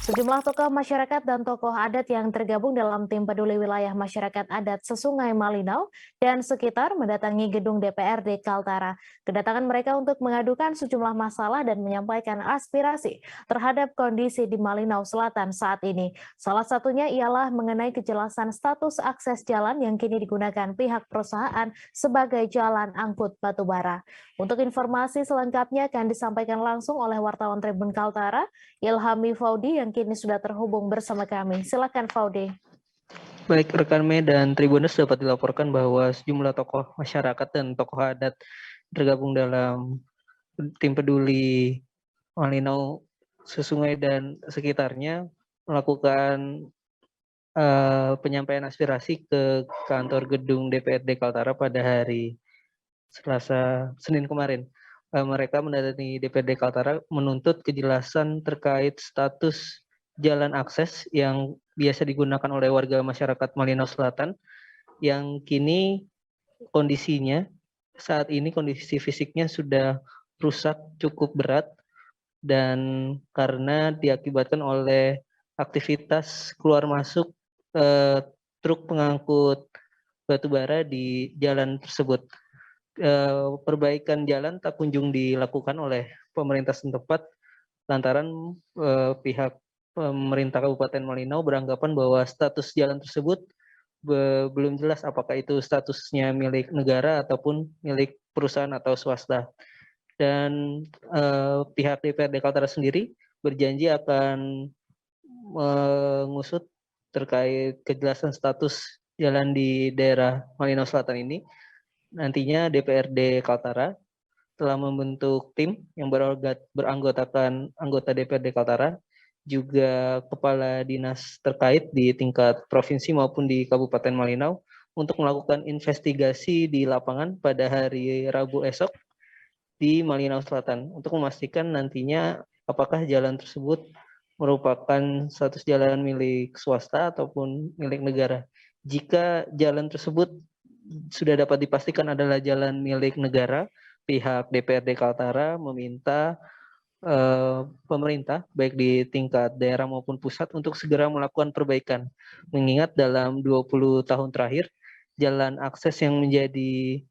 Sejumlah tokoh masyarakat dan tokoh adat yang tergabung dalam tim peduli wilayah masyarakat adat Sesungai Malinau dan sekitar mendatangi gedung DPRD Kaltara. Kedatangan mereka untuk mengadukan sejumlah masalah dan menyampaikan aspirasi terhadap kondisi di Malinau Selatan saat ini. Salah satunya ialah mengenai kejelasan status akses jalan yang kini digunakan pihak perusahaan sebagai jalan angkut batubara. Untuk informasi selengkapnya akan disampaikan langsung oleh wartawan Tribun Kaltara, Ilhami Faudi yang kini sudah terhubung bersama kami. Silakan Faudi. Baik rekan dan Tribuners, dapat dilaporkan bahwa sejumlah tokoh masyarakat dan tokoh adat tergabung dalam tim peduli Malinau, Sesungai dan sekitarnya melakukan penyampaian aspirasi ke kantor gedung DPRD Kaltara pada hari Senin kemarin. Mereka mendatangi DPRD Kaltara menuntut kejelasan terkait status jalan akses yang biasa digunakan oleh warga masyarakat Malinau Selatan yang kini kondisinya saat ini kondisi fisiknya sudah rusak cukup berat dan karena diakibatkan oleh aktivitas keluar masuk truk pengangkut batubara di jalan tersebut. Perbaikan jalan tak kunjung dilakukan oleh pemerintah setempat lantaran pihak pemerintah Kabupaten Malinau beranggapan bahwa status jalan tersebut belum jelas apakah itu statusnya milik negara ataupun milik perusahaan atau swasta. Dan pihak DPRD Kaltara sendiri berjanji akan mengusut terkait kejelasan status jalan di daerah Malinau Selatan ini. Nantinya DPRD Kaltara telah membentuk tim yang beranggotakan anggota DPRD Kaltara, juga kepala dinas terkait di tingkat provinsi maupun di Kabupaten Malinau untuk melakukan investigasi di lapangan pada hari Rabu esok di Malinau Selatan untuk memastikan nantinya apakah jalan tersebut merupakan status jalan milik swasta ataupun milik negara. Jika jalan tersebut sudah dapat dipastikan adalah jalan milik negara, pihak DPRD Kaltara meminta pemerintah baik di tingkat daerah maupun pusat untuk segera melakukan perbaikan. Mengingat dalam 20 tahun terakhir, jalan akses yang menjadi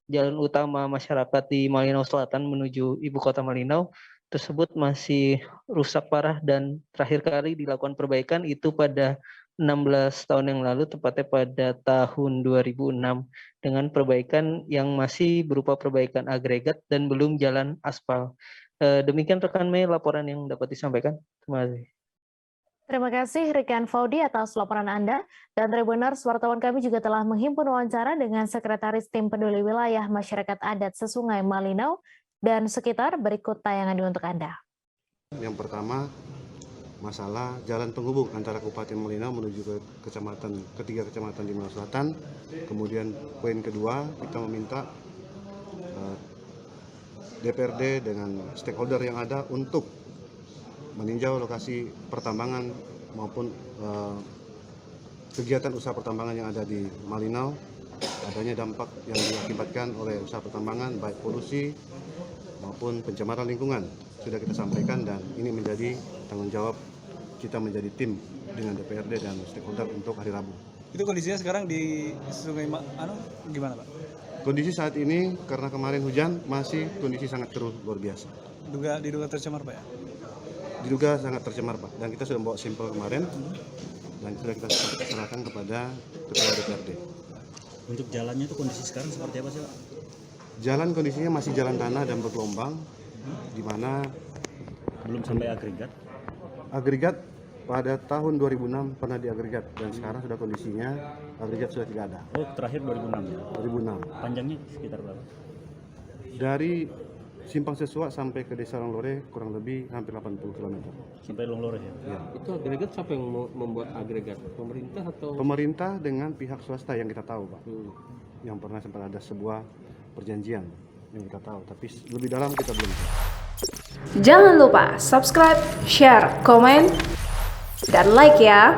jalan utama masyarakat di Malinau Selatan menuju ibu kota Malinau tersebut masih rusak parah dan terakhir kali dilakukan perbaikan itu pada 16 tahun yang lalu, tepatnya pada tahun 2006 dengan perbaikan yang masih berupa perbaikan agregat dan belum jalan aspal. Demikian rekan Mei laporan yang dapat disampaikan. Terima kasih. Terima kasih rekan Faudi atas laporan Anda. Dan Tribuners, wartawan kami juga telah menghimpun wawancara dengan Sekretaris Tim Peduli Wilayah Masyarakat Adat Sesungai Malinau dan sekitar. Berikut tayangan untuk Anda. Yang pertama, masalah jalan penghubung antara Kabupaten Malinau menuju ke ketiga kecamatan di Malinau Selatan. Kemudian poin kedua, kita meminta DPRD dengan stakeholder yang ada untuk meninjau lokasi pertambangan maupun kegiatan usaha pertambangan yang ada di Malinau, adanya dampak yang diakibatkan oleh usaha pertambangan baik polusi maupun pencemaran lingkungan. Sudah kita sampaikan dan ini menjadi tanggung jawab kita menjadi tim dengan DPRD dan stakeholder untuk hari Rabu. Itu kondisinya sekarang di Sungai gimana Pak? Kondisi saat ini karena kemarin hujan masih kondisi sangat keruh luar biasa. Diduga tercemar Pak ya? Diduga sangat tercemar Pak, dan kita sudah membawa sampel kemarin dan sudah kita serahkan kepada Ketua DPRD. Untuk jalannya itu kondisi sekarang seperti apa sih Pak? Jalan kondisinya masih jalan tanah dan bergelombang, di mana Belum sampai agregat? agregat pada tahun 2006 pernah diagregat dan sekarang sudah kondisinya agregat sudah tidak ada. Oh, terakhir 2006 ya? 2006. Panjangnya sekitar berapa? Dari Simpang Sesuak sampai ke Desa Longlore kurang lebih hampir 80 km. Sampai Longlore ya? Ya. Itu agregat siapa yang membuat agregat? Pemerintah atau? Pemerintah dengan pihak swasta yang kita tahu Pak. Yang pernah sempat ada sebuah perjanjian yang kita tahu, tapi lebih dalam kita belum tahu. Jangan lupa subscribe, share, komen, dan like ya.